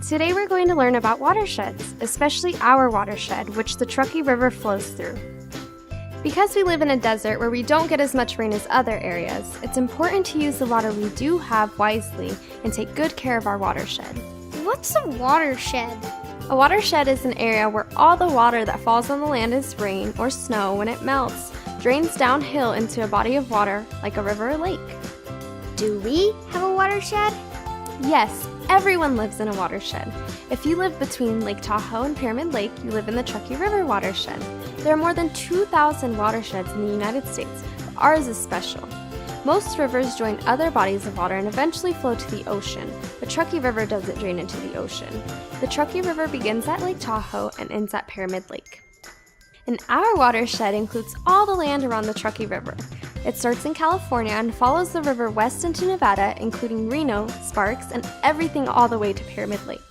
Today we're going to learn about watersheds, especially our watershed, which the Truckee River flows through. Because we live in a desert where we don't get as much rain as other areas, it's important to use the water we do have wisely and take good care of our watershed. What's a watershed? A watershed is an area where all the water that falls on the land as rain or snow when it melts drains downhill into a body of water like a river or lake. Do we have a watershed? Yes, everyone lives in a watershed. If you live between Lake Tahoe and Pyramid Lake, you live in the Truckee River watershed. There are more than 2,000 watersheds in the United States, but ours is special. Most rivers join other bodies of water and eventually flow to the ocean. The Truckee River doesn't drain into the ocean. The Truckee River begins at Lake Tahoe and ends at Pyramid Lake. And our watershed includes all the land around the Truckee River. It starts in California and follows the river west into Nevada, including Reno, Sparks, and everything all the way to Pyramid Lake.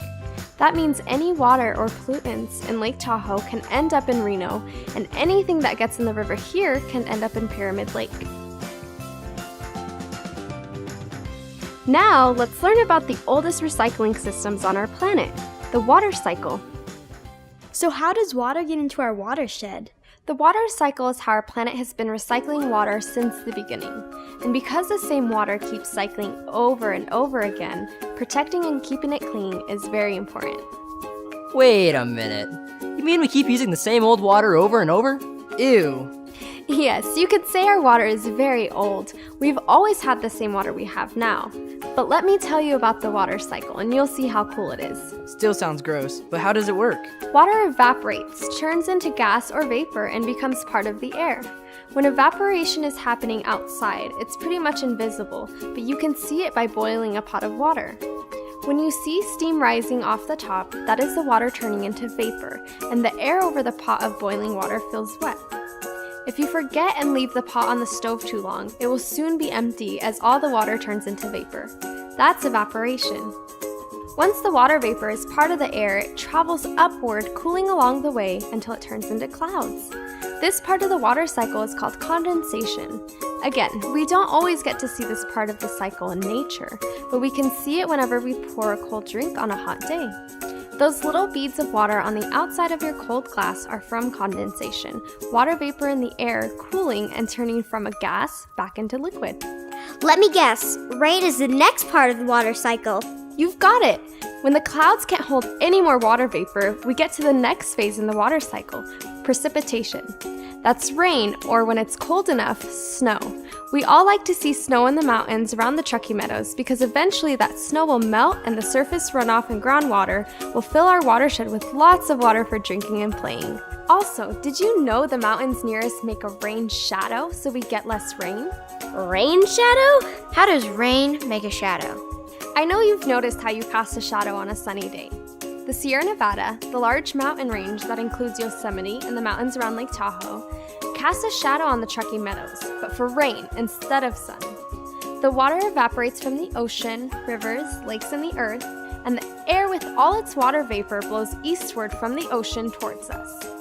That means any water or pollutants in Lake Tahoe can end up in Reno, and anything that gets in the river here can end up in Pyramid Lake. Now, let's learn about the oldest recycling systems on our planet, the water cycle. So how does water get into our watershed? The water cycle is how our planet has been recycling water since the beginning. And because the same water keeps cycling over and over again, protecting and keeping it clean is very important. Wait a minute. You mean we keep using the same old water over and over? Ew. Yes, you could say our water is very old. We've always had the same water we have now. But let me tell you about the water cycle and you'll see how cool it is. Still sounds gross, but how does it work? Water evaporates, turns into gas or vapor, and becomes part of the air. When evaporation is happening outside, it's pretty much invisible, but you can see it by boiling a pot of water. When you see steam rising off the top, that is the water turning into vapor, and the air over the pot of boiling water feels wet. If you forget and leave the pot on the stove too long, it will soon be empty as all the water turns into vapor. That's evaporation. Once the water vapor is part of the air, it travels upward, cooling along the way until it turns into clouds. This part of the water cycle is called condensation. Again, we don't always get to see this part of the cycle in nature, but we can see it whenever we pour a cold drink on a hot day. Those little beads of water on the outside of your cold glass are from condensation, water vapor in the air cooling and turning from a gas back into liquid. Let me guess, rain is the next part of the water cycle. You've got it! When the clouds can't hold any more water vapor, we get to the next phase in the water cycle, precipitation. That's rain, or when it's cold enough, snow. We all like to see snow in the mountains around the Truckee Meadows because eventually that snow will melt and the surface runoff and groundwater will fill our watershed with lots of water for drinking and playing. Also, did you know the mountains near us make a rain shadow so we get less rain? Rain shadow? How does rain make a shadow? I know you've noticed how you cast a shadow on a sunny day. The Sierra Nevada, the large mountain range that includes Yosemite and the mountains around Lake Tahoe, casts a shadow on the Truckee Meadows, but for rain instead of sun. The water evaporates from the ocean, rivers, lakes, and the earth, and the air with all its water vapor blows eastward from the ocean towards us.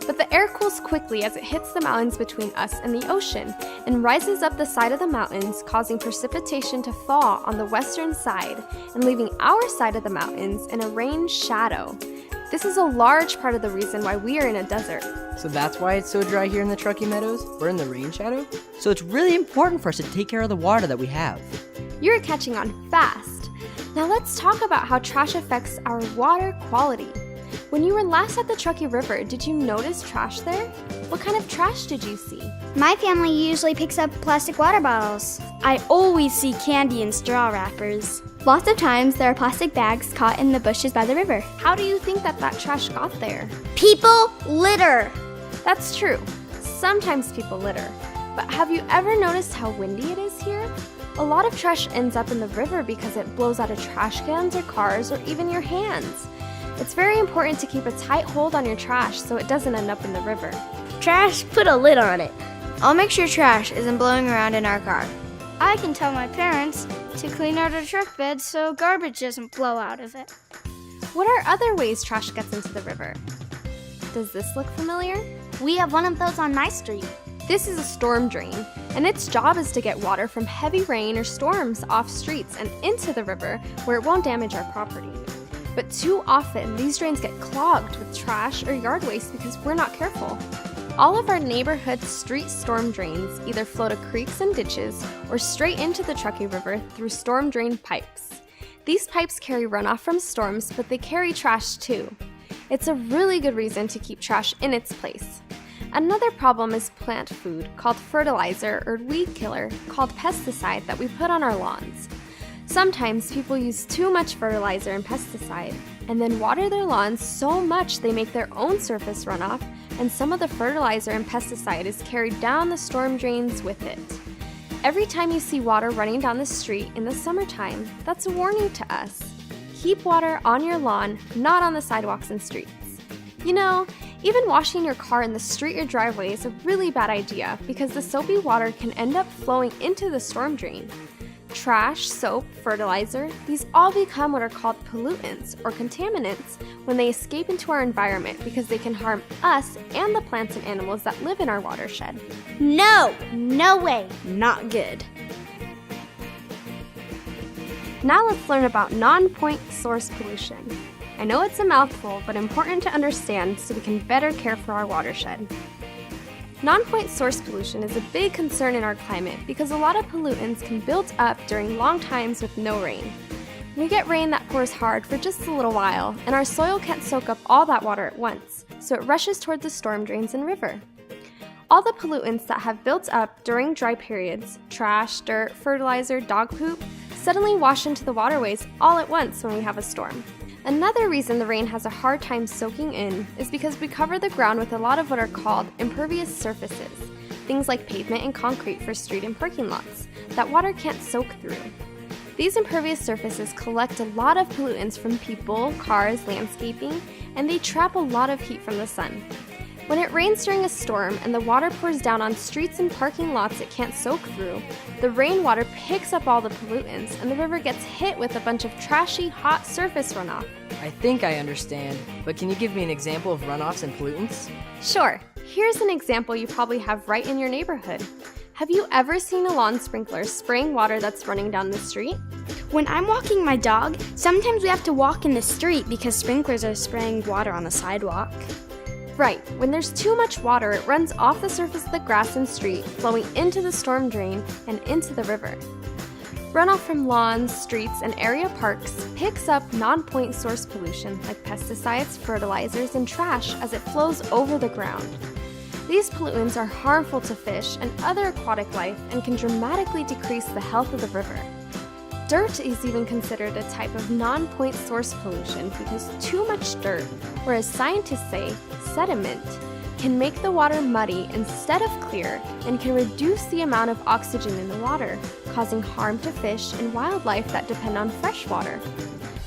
But the air cools quickly as it hits the mountains between us and the ocean and rises up the side of the mountains, causing precipitation to fall on the western side and leaving our side of the mountains in a rain shadow. This is a large part of the reason why we are in a desert. So that's why it's so dry here in the Truckee Meadows? We're in the rain shadow? So it's really important for us to take care of the water that we have. You're catching on fast. Now let's talk about how trash affects our water quality. When you were last at the Truckee River, did you notice trash there? What kind of trash did you see? My family usually picks up plastic water bottles. I always see candy and straw wrappers. Lots of times there are plastic bags caught in the bushes by the river. How do you think that trash got there? People litter. That's true. Sometimes people litter. But have you ever noticed how windy it is here? A lot of trash ends up in the river because it blows out of trash cans or cars or even your hands. It's very important to keep a tight hold on your trash so it doesn't end up in the river. Trash, put a lid on it. I'll make sure trash isn't blowing around in our car. I can tell my parents to clean out our truck bed so garbage doesn't blow out of it. What are other ways trash gets into the river? Does this look familiar? We have one of those on my street. This is a storm drain, and its job is to get water from heavy rain or storms off streets and into the river where it won't damage our property. But too often, these drains get clogged with trash or yard waste because we're not careful. All of our neighborhood street storm drains either flow to creeks and ditches or straight into the Truckee River through storm drain pipes. These pipes carry runoff from storms, but they carry trash too. It's a really good reason to keep trash in its place. Another problem is plant food called fertilizer or weed killer called pesticide that we put on our lawns. Sometimes people use too much fertilizer and pesticide and then water their lawns so much they make their own surface runoff, and some of the fertilizer and pesticide is carried down the storm drains with it. Every time you see water running down the street in the summertime, that's a warning to us. Keep water on your lawn, not on the sidewalks and streets. You know, even washing your car in the street or driveway is a really bad idea because the soapy water can end up flowing into the storm drain. Trash, soap, fertilizer, these all become what are called pollutants or contaminants when they escape into our environment because they can harm us and the plants and animals that live in our watershed. No way, not good. Now let's learn about non-point source pollution. I know it's a mouthful, but important to understand so we can better care for our watershed. Non-point source pollution is a big concern in our climate because a lot of pollutants can build up during long times with no rain. We get rain that pours hard for just a little while, and our soil can't soak up all that water at once, so it rushes toward the storm drains and river. All the pollutants that have built up during dry periods, trash, dirt, fertilizer, dog poop, suddenly wash into the waterways all at once when we have a storm. Another reason the rain has a hard time soaking in is because we cover the ground with a lot of what are called impervious surfaces, things like pavement and concrete for street and parking lots, that water can't soak through. These impervious surfaces collect a lot of pollutants from people, cars, landscaping, and they trap a lot of heat from the sun. When it rains during a storm and the water pours down on streets and parking lots it can't soak through, the rainwater picks up all the pollutants and the river gets hit with a bunch of trashy, hot surface runoff. I think I understand, but can you give me an example of runoffs and pollutants? Sure, here's an example you probably have right in your neighborhood. Have you ever seen a lawn sprinkler spraying water that's running down the street? When I'm walking my dog, sometimes we have to walk in the street because sprinklers are spraying water on the sidewalk. Right, when there's too much water, it runs off the surface of the grass and street, flowing into the storm drain and into the river. Runoff from lawns, streets, and area parks picks up non-point source pollution like pesticides, fertilizers, and trash as it flows over the ground. These pollutants are harmful to fish and other aquatic life and can dramatically decrease the health of the river. Dirt is even considered a type of non-point source pollution because too much dirt, or as scientists say, sediment, can make the water muddy instead of clear and can reduce the amount of oxygen in the water, causing harm to fish and wildlife that depend on fresh water.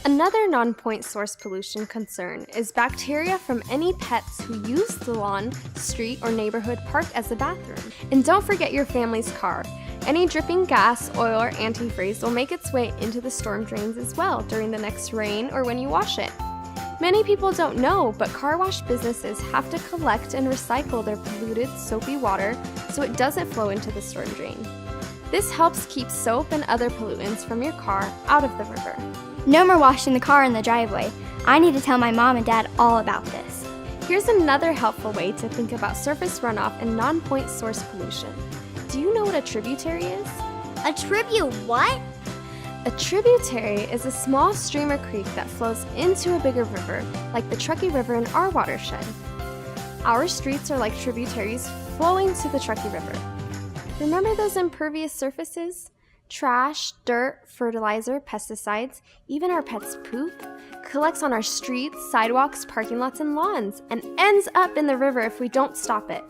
Another non-point source pollution concern is bacteria from any pets who use the lawn, street, or neighborhood park as a bathroom. And don't forget your family's car. Any dripping gas, oil, or antifreeze will make its way into the storm drains as well during the next rain or when you wash it. Many people don't know, but car wash businesses have to collect and recycle their polluted, soapy water so it doesn't flow into the storm drain. This helps keep soap and other pollutants from your car out of the river. No more washing the car in the driveway. I need to tell my mom and dad all about this. Here's another helpful way to think about surface runoff and non-point source pollution. Do you know what a tributary is? A tribute what? A tributary is a small stream or creek that flows into a bigger river, like the Truckee River in our watershed. Our streets are like tributaries flowing to the Truckee River. Remember those impervious surfaces? Trash, dirt, fertilizer, pesticides, even our pets' poop, collects on our streets, sidewalks, parking lots, and lawns, and ends up in the river if we don't stop it.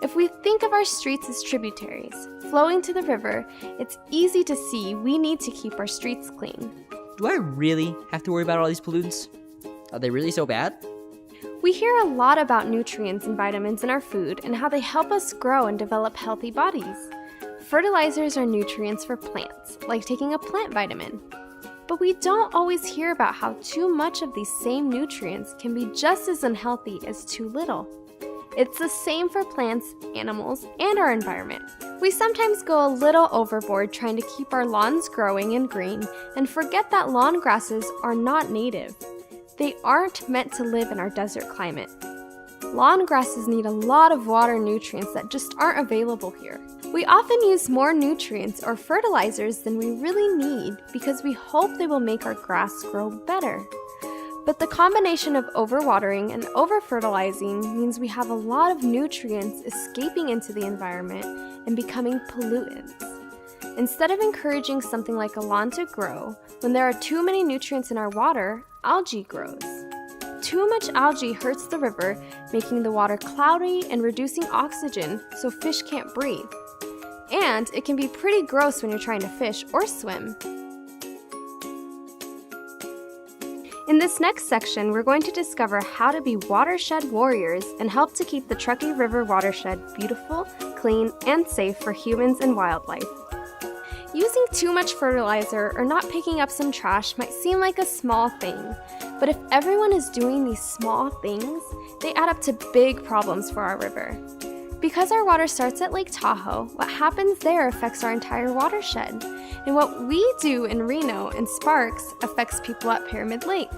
If we think of our streets as tributaries, flowing to the river, it's easy to see we need to keep our streets clean. Do I really have to worry about all these pollutants? Are they really so bad? We hear a lot about nutrients and vitamins in our food and how they help us grow and develop healthy bodies. Fertilizers are nutrients for plants, like taking a plant vitamin. But we don't always hear about how too much of these same nutrients can be just as unhealthy as too little. It's the same for plants, animals, and our environment. We sometimes go a little overboard trying to keep our lawns growing and green and forget that lawn grasses are not native. They aren't meant to live in our desert climate. Lawn grasses need a lot of water nutrients that just aren't available here. We often use more nutrients or fertilizers than we really need because we hope they will make our grass grow better. But the combination of overwatering and over-fertilizing means we have a lot of nutrients escaping into the environment and becoming pollutants. Instead of encouraging something like a lawn to grow, when there are too many nutrients in our water, algae grows. Too much algae hurts the river, making the water cloudy and reducing oxygen so fish can't breathe. And it can be pretty gross when you're trying to fish or swim. In this next section, we're going to discover how to be watershed warriors and help to keep the Truckee River watershed beautiful, clean, and safe for humans and wildlife. Using too much fertilizer or not picking up some trash might seem like a small thing, but if everyone is doing these small things, they add up to big problems for our river. Because our water starts at Lake Tahoe, what happens there affects our entire watershed. And what we do in Reno and Sparks affects people at Pyramid Lake.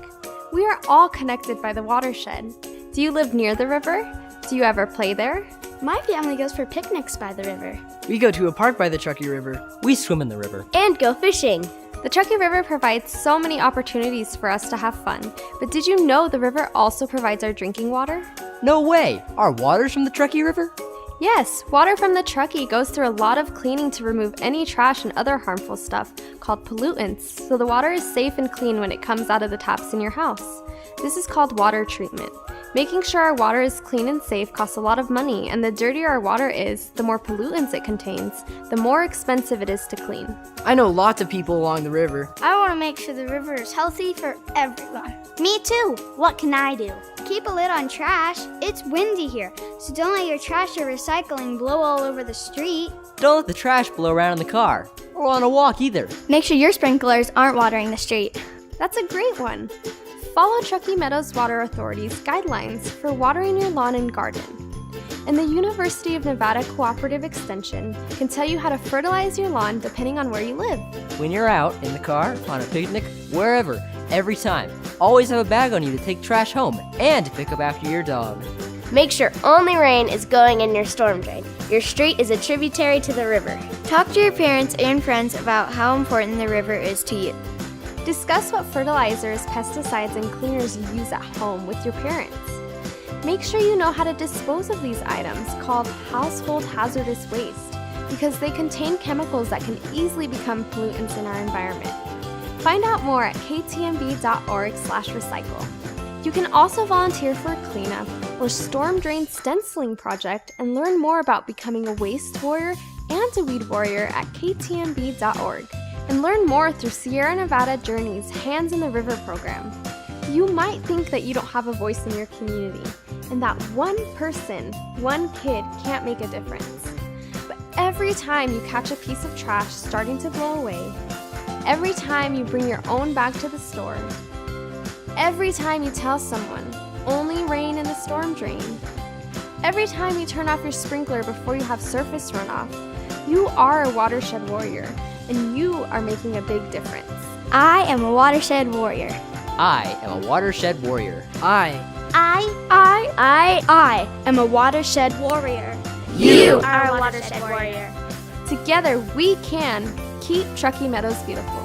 We are all connected by the watershed. Do you live near the river? Do you ever play there? My family goes for picnics by the river. We go to a park by the Truckee River. We swim in the river. And go fishing. The Truckee River provides so many opportunities for us to have fun. But did you know the river also provides our drinking water? No way! Our water's from the Truckee River? Yes, water from the Truckee goes through a lot of cleaning to remove any trash and other harmful stuff called pollutants, so the water is safe and clean when it comes out of the taps in your house. This is called water treatment. Making sure our water is clean and safe costs a lot of money, and the dirtier our water is, the more pollutants it contains, the more expensive it is to clean. I know lots of people along the river. I want to make sure the river is healthy for everyone. Me too. What can I do? Keep a lid on trash. It's windy here, so don't let your trash or recycling blow all over the street. Don't let the trash blow around in the car, or on a walk either. Make sure your sprinklers aren't watering the street. That's a great one. Follow Truckee Meadows Water Authority's guidelines for watering your lawn and garden. And the University of Nevada Cooperative Extension can tell you how to fertilize your lawn depending on where you live. When you're out, in the car, on a picnic, wherever, every time, always have a bag on you to take trash home and to pick up after your dog. Make sure only rain is going in your storm drain. Your street is a tributary to the river. Talk to your parents and friends about how important the river is to you. Discuss what fertilizers, pesticides, and cleaners you use at home with your parents. Make sure you know how to dispose of these items called household hazardous waste because they contain chemicals that can easily become pollutants in our environment. Find out more at ktmb.org/recycle. You can also volunteer for a cleanup or storm drain stenciling project and learn more about becoming a waste warrior and a weed warrior at ktmb.org. And learn more through Sierra Nevada Journey's Hands in the River program. You might think that you don't have a voice in your community, and that one person, one kid can't make a difference. But every time you catch a piece of trash starting to blow away, every time you bring your own bag to the store, every time you tell someone, only rain in the storm drain, every time you turn off your sprinkler before you have surface runoff, you are a watershed warrior. And you are making a big difference. I am a watershed warrior. I am a watershed warrior. I am a watershed warrior. You are a watershed warrior. Together we can keep Truckee Meadows beautiful.